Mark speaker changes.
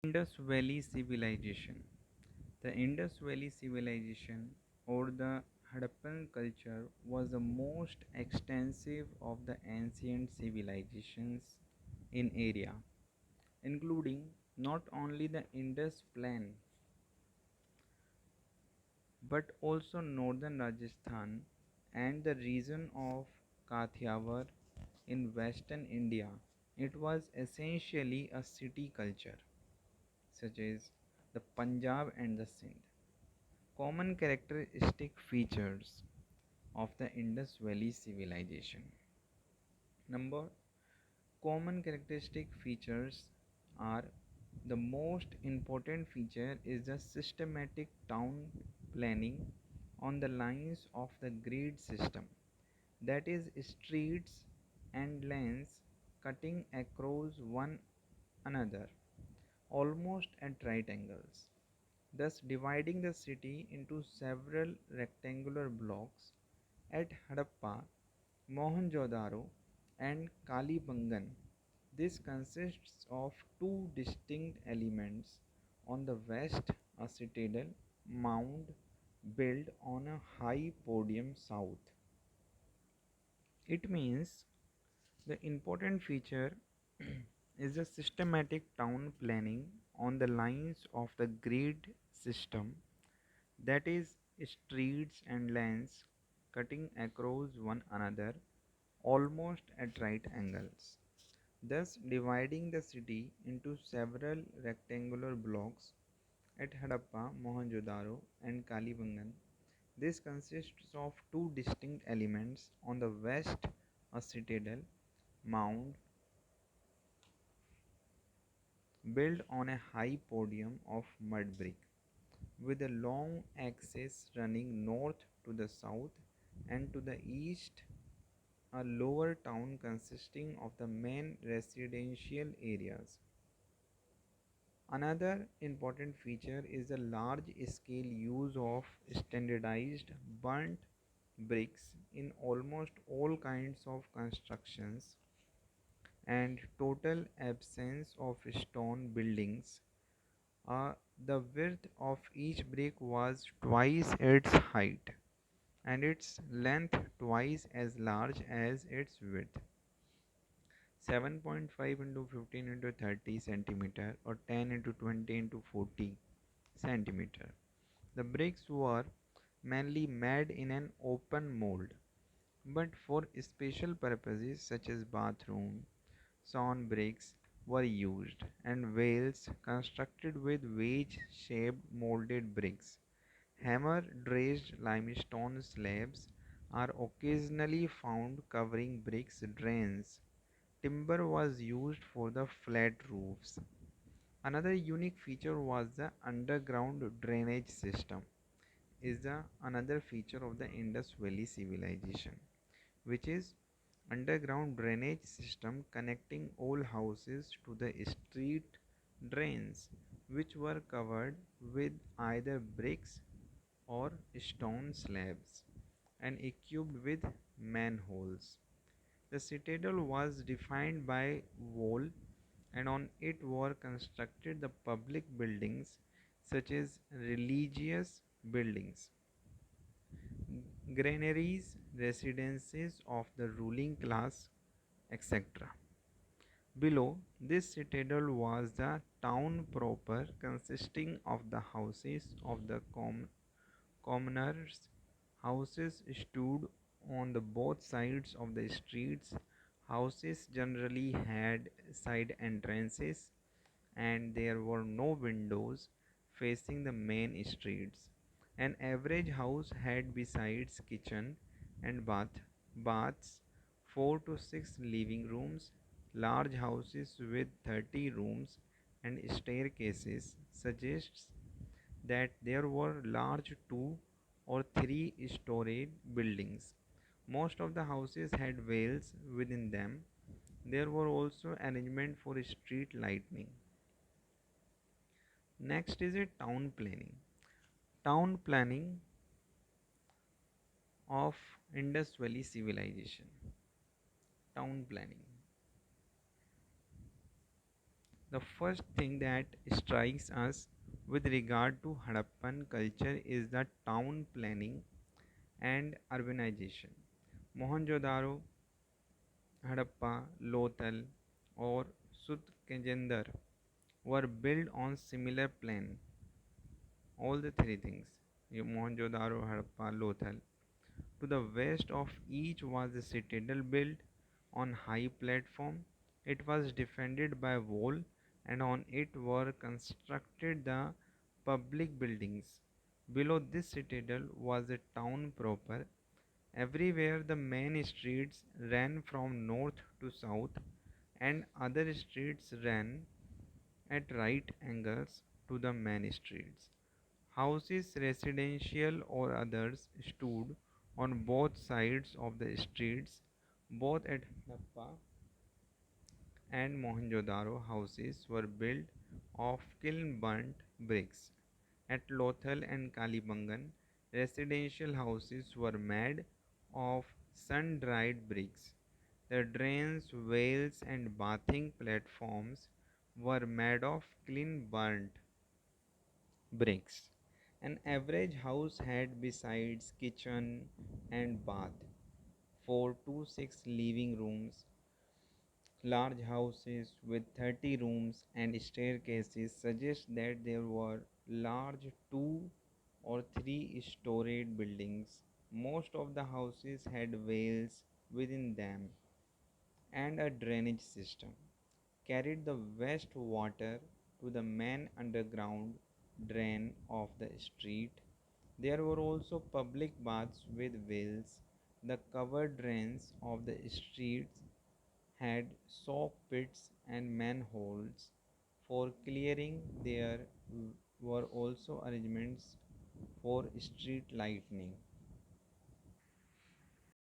Speaker 1: Indus Valley Civilization. The Indus Valley Civilization or the Harappan culture was the most extensive of the ancient civilizations in area, including not only the Indus Plain but also northern Rajasthan and the region of Kathiawar in western India. It was essentially a city culture, such as the Punjab and the Sindh. Common characteristic features of the Indus Valley civilization. Number common characteristic features are: the most important feature is the systematic town planning on the lines of the grid system, that is streets and lanes cutting across one another almost at right angles, thus dividing the city into several rectangular blocks. At Harappa, Mohenjo-daro and Kalibangan, this consists of two distinct elements. On the west, a citadel mound built on a high podium south. It means the important feature is the systematic town planning on the lines of the grid system, that is streets and lanes cutting across one another almost at right angles, thus dividing the city into several rectangular blocks. At Harappa, Mohenjo-daro and Kalibangan, this consists of two distinct elements. On the west, a citadel mound built on a high podium of mud brick, with a long axis running north to the south, and to the east a lower town consisting of the main residential areas. Another important feature is the large scale use of standardized burnt bricks in almost all kinds of constructions and total absence of stone buildings. The width of each brick was twice its height and its length twice as large as its width. 7.5 into 15 into 30 centimeter or 10 into 20 into 40 centimeter. The bricks were mainly made in an open mold, but for special purposes such as bathroom, sawn bricks were used, and wales constructed with wedge-shaped molded bricks. Hammer-dredged limestone slabs are occasionally found covering bricks drains. Timber was used for the flat roofs. Another unique feature was the underground drainage system. Is the another feature of the Indus Valley civilization, which is underground drainage system connecting all houses to the street drains, which were covered with either bricks or stone slabs and equipped with manholes. The citadel was defined by wall, and on it were constructed the public buildings such as religious buildings, granaries, residences of the ruling class, etc. Below this citadel was the town proper, consisting of the houses of the commoners. Houses stood on the both sides of the streets. Houses generally had side entrances, and there were no windows facing the main streets. An average house had, besides kitchen and baths, 4 to 6 living rooms. Large houses with 30 rooms and staircases suggests that there were large 2 or 3 story buildings. Most of the houses had wells within them. There were also arrangements for street lighting. Next is a town planning. Town planning of Indus Valley civilization. Town planning. The first thing that strikes us with regard to Harappan culture is the town planning and urbanization. Mohenjo-daro, Harappa, Lothal, or Sutkendar were built on similar plan. All the three things, Mohenjo-daro, Harappa, Lothal. To the west of each was a citadel built on high platform. It was defended by wall, and on it were constructed the public buildings. Below this citadel was a town proper. Everywhere the main streets ran from north to south, and other streets ran at right angles to the main streets. Houses, residential or others, stood on both sides of the streets. Both at Harappa and Mohenjo-daro houses were built of kiln-burnt bricks. At Lothal and Kalibangan, residential houses were made of sun-dried bricks. The drains, wells, and bathing platforms were made of clean-burnt bricks. An average house had, besides kitchen and bath, 4 to 6 living rooms. Large houses with 30 rooms and staircases suggest that there were large 2 or 3 storied buildings. Most of the houses had wells within them, and a drainage system carried the waste water to the main underground drain of the street. There were also public baths with wells. The covered drains of the streets had soak pits and manholes for clearing. There were also arrangements for street lighting.